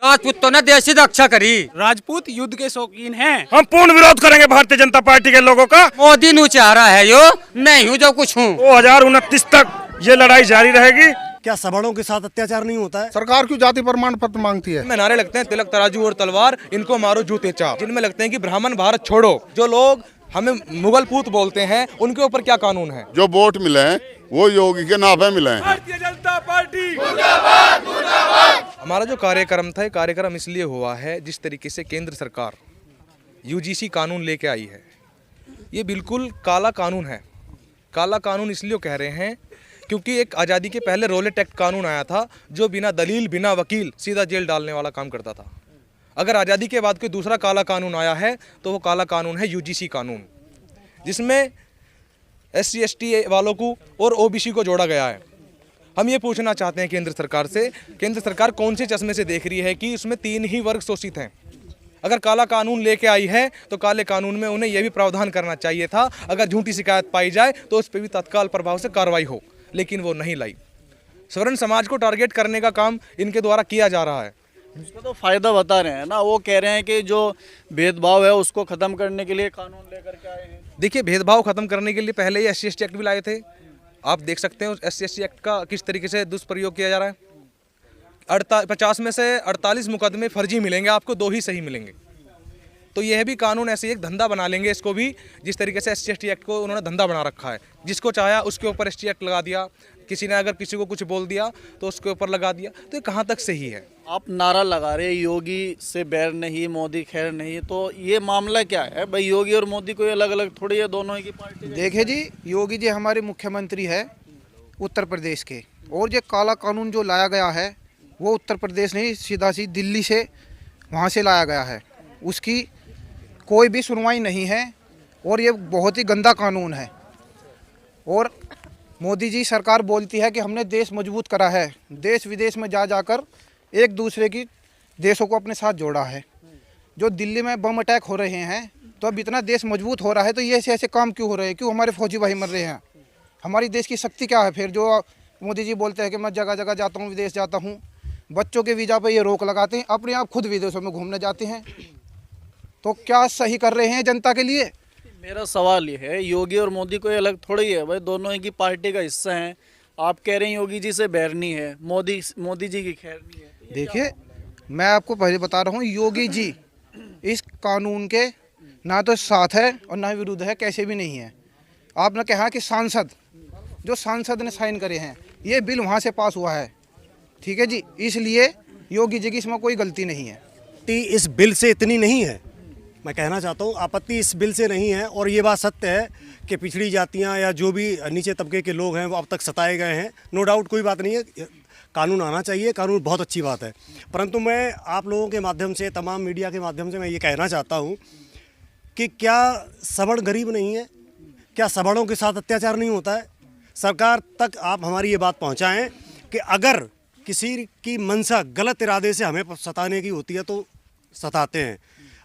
राजपूतों ने देश की रक्षा करी। राजपूत युद्ध के शौकीन हैं। हम पूर्ण विरोध करेंगे भारतीय जनता पार्टी के लोगों का। मोदी नू चाह रहा है यो, नहीं हूँ जो कुछ हूँ। 2029 तक ये लड़ाई जारी रहेगी। क्या सवर्णों के साथ अत्याचार नहीं होता है? सरकार क्यों जाति प्रमाण पत्र मांगती है? में नारे लगते हैं तिलक तराजू और तलवार, इनको मारो जूते चार। जिनमें लगते हैं कि ब्राह्मण भारत छोड़ो। जो लोग हमें मुगल पूत बोलते हैं उनके ऊपर क्या कानून है? जो वोट मिले हैं वो योगी के नाभे मिले हैं। भारतीय जनता पार्टी हमारा जो कार्यक्रम था, कार्यक्रम इसलिए हुआ है जिस तरीके से केंद्र सरकार यूजीसी कानून लेके आई है, ये बिल्कुल काला कानून है। काला कानून इसलिए कह रहे हैं क्योंकि एक आज़ादी के पहले रोलेट एक्ट कानून आया था जो बिना दलील बिना वकील सीधा जेल डालने वाला काम करता था। अगर आज़ादी के बाद कोई दूसरा काला कानून आया है तो वो काला कानून है यूजीसी कानून, जिसमें SC ST वालों को और OBC को जोड़ा गया है। हम ये पूछना चाहते हैं केंद्र सरकार से, केंद्र सरकार कौन से चश्मे से देख रही है कि उसमें 3 ही वर्ग शोषित हैं? अगर काला कानून लेके आई है तो काले कानून में उन्हें यह भी प्रावधान करना चाहिए था, अगर झूठी शिकायत पाई जाए तो उस पर भी तत्काल प्रभाव से कार्रवाई हो, लेकिन वो नहीं लाई। सवर्ण समाज को टारगेट करने का काम इनके द्वारा किया जा रहा है। उसका तो फायदा बता रहे हैं ना, वो कह रहे हैं कि जो भेदभाव है उसको खत्म करने के लिए कानून लेकर के आए हैं। देखिए, भेदभाव खत्म करने के लिए पहले ही SC ST एक्ट भी लाए थे। आप देख सकते हैं उस SC ST एक्ट का किस तरीके से दुष्प्रयोग किया जा रहा है। 50 में से 48 मुकदमे फर्जी मिलेंगे आपको, 2 ही सही मिलेंगे। तो यह भी कानून ऐसे एक धंधा बना लेंगे इसको भी, जिस तरीके से SC ST एक्ट को उन्होंने धंधा बना रखा है। जिसको चाहा उसके ऊपर ST एक्ट लगा दिया, किसी ने अगर किसी को कुछ बोल दिया तो उसके ऊपर लगा दिया। तो ये कहाँ तक सही है? आप नारा लगा रहे योगी से बैर नहीं, मोदी खैर नहीं, तो ये मामला क्या है भाई? योगी और मोदी कोई अलग अलग थोड़ी है, दोनों ही की पार्टी। देखिए जी, योगी जी हमारे मुख्यमंत्री है उत्तर प्रदेश के, और ये काला कानून जो लाया गया है वो उत्तर प्रदेश नहीं, सीधा दिल्ली से वहाँ से लाया गया है। उसकी कोई भी सुनवाई नहीं है और ये बहुत ही गंदा कानून है। और मोदी जी सरकार बोलती है कि हमने देश मजबूत करा है, देश विदेश में जा जाकर एक दूसरे की देशों को अपने साथ जोड़ा है। जो दिल्ली में बम अटैक हो रहे हैं तो अब इतना देश मजबूत हो रहा है तो ये ऐसे काम क्यों हो रहे हैं? क्यों हमारे फौजी भाई मर रहे हैं? हमारी देश की शक्ति क्या है फिर? जो मोदी जी बोलते हैं कि मैं जगह जगह जाता हूँ, विदेश जाता हूँ, बच्चों के वीज़ा पर ये रोक लगाते हैं, अपने आप खुद विदेशों में घूमने जाते हैं। तो क्या सही कर रहे हैं जनता के लिए? मेरा सवाल ये है, योगी और मोदी कोई अलग थोड़ी है भाई, दोनों ही की पार्टी का हिस्सा हैं। आप कह रहे हैं योगी जी से बैर नहीं है, मोदी जी की खैर नहीं है। देखिए, मैं आपको पहले बता रहा हूँ, योगी जी इस कानून के ना तो साथ है और ना विरुद्ध है, कैसे भी नहीं है। आपने कहा कि जो सांसद ने साइन करे हैं, ये बिल वहाँ से पास हुआ है, ठीक है जी, इसलिए योगी जी की इसमें कोई गलती नहीं है। इस बिल से इतनी नहीं है, मैं कहना चाहता हूँ, आपत्ति इस बिल से नहीं है। और ये बात सत्य है कि पिछड़ी जातियाँ या जो भी नीचे तबके के लोग हैं वो अब तक सताए गए हैं, नो डाउट, कोई बात नहीं है। कानून आना चाहिए, कानून बहुत अच्छी बात है। परंतु मैं आप लोगों के माध्यम से, तमाम मीडिया के माध्यम से मैं ये कहना चाहता हूँ कि क्या सवर्ण गरीब नहीं है? क्या सवर्णों के साथ अत्याचार नहीं होता है? सरकार तक आप हमारी ये बात पहुँचाएँ कि अगर किसी की मंशा गलत इरादे से हमें सताने की होती है तो सताते हैं।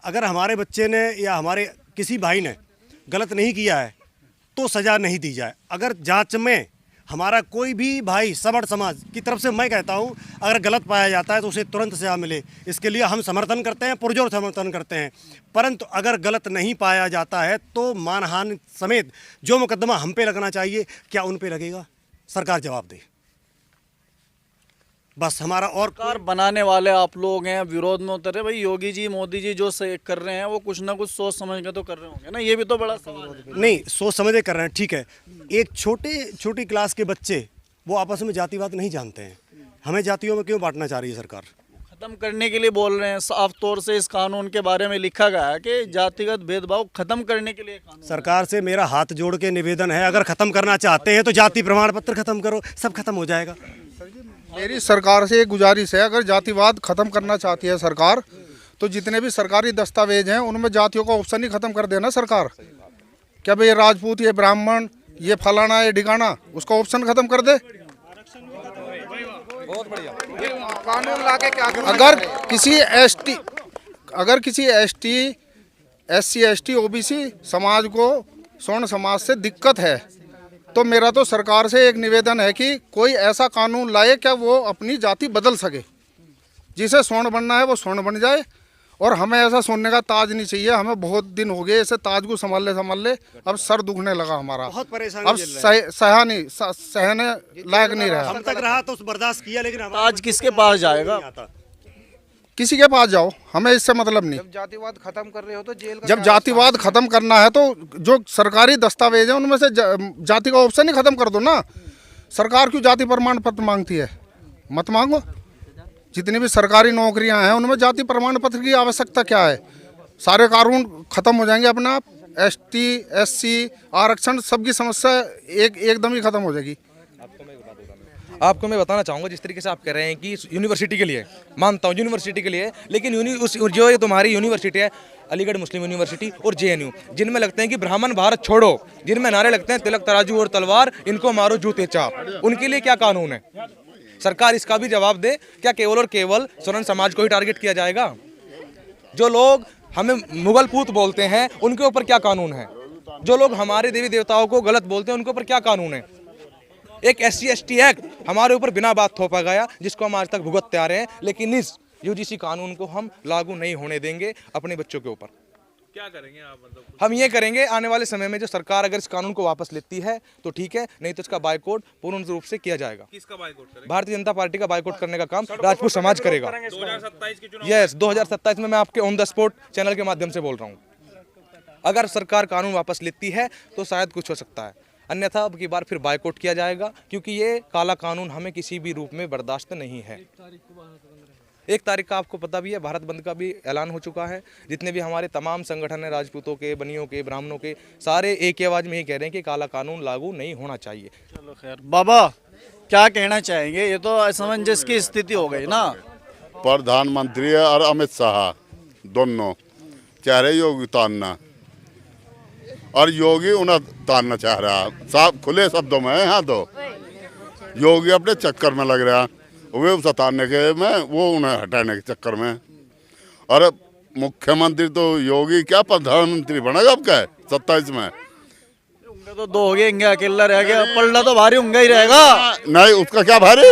अगर हमारे बच्चे ने या हमारे किसी भाई ने गलत नहीं किया है तो सज़ा नहीं दी जाए। अगर जांच में हमारा कोई भी भाई सवर्ण समाज की तरफ से, मैं कहता हूं, अगर गलत पाया जाता है तो उसे तुरंत सज़ा मिले, इसके लिए हम समर्थन करते हैं, पुरजोर समर्थन करते हैं। परंतु अगर गलत नहीं पाया जाता है तो मानहानि समेत जो मुकदमा हम पे लगना चाहिए, क्या उन पे लगेगा? सरकार जवाब दे। बस हमारा और सरकार बनाने वाले आप लोग हैं, विरोध में उतरे भाई। योगी जी मोदी जी जो से कर रहे हैं वो कुछ ना कुछ सोच समझ के तो कर रहे होंगे ना, ये भी तो बड़ा सवाल है। नहीं, सोच समझ के कर रहे हैं, ठीक है। एक छोटी क्लास के बच्चे वो आपस में जातिवाद नहीं जानते हैं, हमें जातियों में क्यों बांटना चाह रही है सरकार? खत्म करने के लिए बोल रहे हैं, साफ तौर से इस कानून के बारे में लिखा गया है कि जातिगत भेदभाव खत्म करने के लिए कानून। सरकार से मेरा हाथ जोड़ के निवेदन है, अगर खत्म करना चाहते हैं तो जाति प्रमाण पत्र खत्म करो, सब खत्म हो जाएगा। मेरी सरकार से एक गुजारिश है, अगर जातिवाद खत्म करना चाहती है सरकार तो जितने भी सरकारी दस्तावेज हैं उनमें जातियों का ऑप्शन ही खत्म कर देना सरकार। क्या भाई ये राजपूत, ये ब्राह्मण, ये फलाना, ये ढिकाना, उसका ऑप्शन खत्म कर दे। बहुत बढ़िया कानून लाके क्या करें? अगर किसी ST SC ST OBC समाज को स्वर्ण समाज से दिक्कत है तो मेरा तो सरकार से एक निवेदन है कि कोई ऐसा कानून लाए क्या वो अपनी जाति बदल सके। जिसे स्वर्ण बनना है वो स्वर्ण बन जाए, और हमें ऐसा सोने का ताज नहीं चाहिए। हमें बहुत दिन हो गए ऐसे ताज को संभाल ले अब सर दुखने लगा हमारा। बहुत परेशानी अब झेल रहे हैं। सहने लायक नहीं रहा। हम तक रहा तो बर्दाश्त किया, लेकिन हमारा आज किसके पास जाएगा? नहीं आता। किसी के पास जाओ, हमें इससे मतलब नहीं। जब जातिवाद खत्म कर रहे हो तो जेल का जब जातिवाद खत्म करना है तो जो सरकारी दस्तावेज है उनमें से जाति का ऑप्शन ही खत्म कर दो ना। सरकार क्यों जाति प्रमाण पत्र मांगती है? मत मांगो। जितनी भी सरकारी नौकरियां हैं उनमें जाति प्रमाण पत्र की आवश्यकता क्या है? सारे कानून खत्म हो जाएंगे अपने आप। ST SC आरक्षण सबकी समस्या एकदम ही खत्म हो जाएगी। आपको मैं बताना चाहूँगा, जिस तरीके से आप कह रहे हैं कि यूनिवर्सिटी के लिए, मानता हूँ यूनिवर्सिटी के लिए, लेकिन जो ये तुम्हारी यूनिवर्सिटी है अलीगढ़ मुस्लिम यूनिवर्सिटी और JNU, जिनमें लगते हैं कि ब्राह्मण भारत छोड़ो, जिनमें नारे लगते हैं तिलक तराजू और तलवार, इनको मारो जूते चाप, उनके लिए क्या कानून है? सरकार इसका भी जवाब दे। क्या केवल और केवल स्वर्ण समाज को ही टारगेट किया जाएगा? जो लोग हमें मुगल पूत बोलते हैं उनके ऊपर क्या कानून है? जो लोग हमारे देवी देवताओं को गलत बोलते हैं उनके ऊपर क्या कानून है? एक SC ST एक्ट हमारे ऊपर बिना बात थोपा गया, जिसको हम आज तक भुगतते आ रहे हैं, लेकिन इस UGC कानून को हम लागू नहीं होने देंगे अपने बच्चों के ऊपर। क्या करेंगे आप? मतलब हम ये करेंगे, आने वाले समय में जो सरकार अगर इस कानून को वापस लेती है तो ठीक है, नहीं तो इसका बाइकआउट पूर्ण रूप से किया जाएगा। किसका बाइकआउट करेंगे? भारतीय जनता पार्टी का बाइकआउट करने का काम राजपूत समाज करेगा। 2027 के चुनाव यस, 2027 में मैं आपके ऑन द स्पॉट चैनल के माध्यम से बोल रहा हूँ। अगर सरकार कानून वापस लेती है तो शायद कुछ हो सकता है, अन्यथा अब की बार फिर बाइकआउट किया जाएगा, क्योंकि ये काला कानून हमें किसी भी रूप में बर्दाश्त नहीं है। 1 तारीख का आपको पता भी है, भारत बंद का भी ऐलान हो चुका है। जितने भी हमारे तमाम संगठन हैं, राजपूतों के, बनियों के, ब्राह्मणों के, सारे एक ही आवाज़ में ही कह रहे हैं कि काला कानून लागू नहीं होना चाहिए। चलो खैर, बाबा क्या कहना चाहेंगे? ये तो असमंजस की स्थिति हो गई ना। प्रधानमंत्री और अमित शाह दोनों चाह रहे योगी उतारना, और योगी उन्हें उतारना चाह रहा। साफ खुले शब्दों में है। हाँ, तो योगी अपने चक्कर में लग रहा, वे उस उतारने के में, वो उन्हें हटाने के चक्कर में। और मुख्यमंत्री तो योगी क्या प्रधानमंत्री बनेगा अब क्या 27 में? उनका तो 2 हो गए, इनका अकेला रह गया, पलड़ा तो भारी उनका ही रहेगा। नहीं, उसका क्या भारी?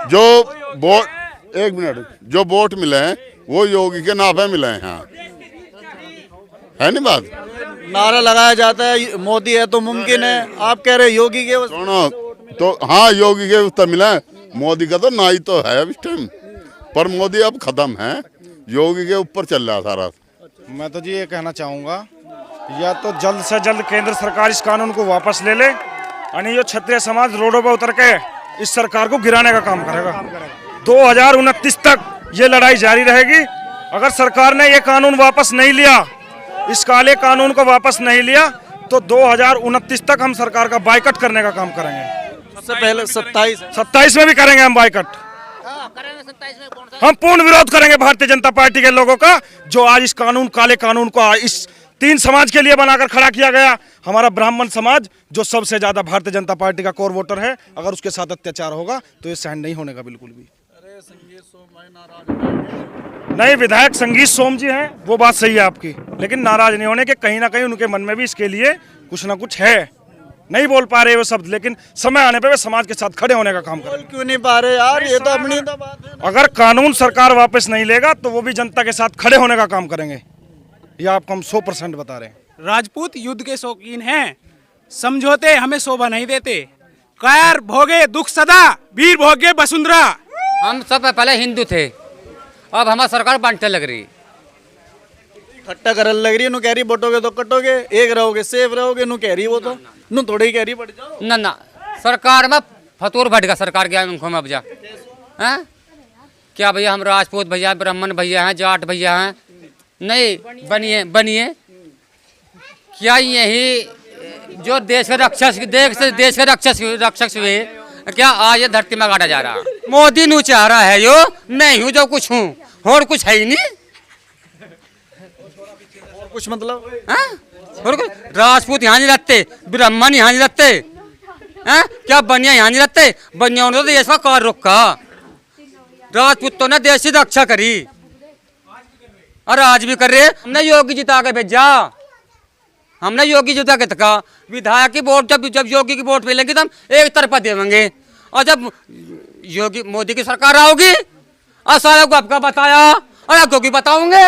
जो वोट, 1 मिनट, जो वोट मिले हैं वो योगी के नापे मिले हैं। हाँ, है नहीं बात? नारा लगाया जाता है मोदी है तो मुमकिन है, आप कह रहे योगी के सुनो तो, हाँ योगी के उत्तर मिला, मोदी का तो ना ही तो है अभी टाइम पर। मोदी अब खत्म है, योगी के ऊपर चल रहा सारा। मैं तो जी ये कहना चाहूँगा, या तो जल्द से जल्द केंद्र सरकार इस कानून को वापस ले ले, यानी जो क्षत्रिय समाज रोडों पर उतर के इस सरकार को गिराने का काम करेगा। 2029 तक ये लड़ाई जारी रहेगी। अगर सरकार ने ये कानून वापस नहीं लिया, इस काले कानून को वापस नहीं लिया, तो 2029 तक हम सरकार का बाइकआउट करने का काम करेंगे। सबसे पहले 27 में भी करेंगे हम बाइकआउट। हम पूर्ण विरोध करेंगे भारतीय जनता पार्टी के लोगों का, जो आज इस कानून, काले कानून को इस 3 समाज के लिए बनाकर खड़ा किया गया। हमारा ब्राह्मण समाज जो सबसे ज्यादा भारतीय जनता पार्टी का कोर वोटर है, अगर उसके साथ अत्याचार होगा तो ये सहन नहीं होने का बिल्कुल भी। नहीं, विधायक संगीत सोम जी हैं, वो बात सही है आपकी, लेकिन नाराज नहीं होने के, कहीं ना कहीं उनके मन में भी इसके लिए कुछ ना कुछ है। नहीं बोल पा रहे वो शब्द, लेकिन समय आने पे वे समाज के साथ खड़े होने का काम करें। क्यों नहीं पा रहे यार? ये तो अपनी तो बात है। अगर कानून सरकार वापस नहीं लेगा तो वो भी जनता के साथ खड़े होने का काम करेंगे, ये आपको हम 100% बता रहे हैं। राजपूत युद्ध के शौकीन हैं, समझौते हमें शोभा नहीं देते। कैर भोगे दुख सदा, वीर भोगे वसुंधरा। हम सब पहले हिंदू थे, अब हमारी सरकार बांटने लग रही। खट्टा करल लग रही है, नु कह रही बटोगे तो कटोगे, एक रहोगे सेफ रहोगे, नु कह रही वो तो नु थोड़ी कह रही बढ़ जाओ। ना ना, सरकार में फतूर भट गया, सरकार गया उनको में अब जा। हैं क्या भैया, हम राजपूत भैया, ब्राह्मण भैया हैं, जाट भैया हैं, नहीं बनिए बनिए। क्या यही जो देश के रक्षक हुए, क्या आज ये धरती में गाड़ा जा रहा? मोदी नू चाह रहा है यो, नहीं हूँ जो कुछ हूँ, और कुछ है ही नहीं। और कुछ मतलब और कुछ राजपूत यहाँ नहीं रहते, ब्राह्मण यहाँ नहीं रहते, हैं क्या बनिया यहाँ नहीं रहते? बनिया ने तो देश का कार रोका, राजपूतों ने देश की रक्षा करी और आज भी कर रहे। हमने योगी जिता के भेजा, हमने योगी जिता के तका विधायक की वोट, जब योगी की वोट मिलेगी तो हम एक तरफा देंगे, और जब योगी मोदी की सरकार आओगी और सारे को आपका बताया और आपको की बताऊंगे।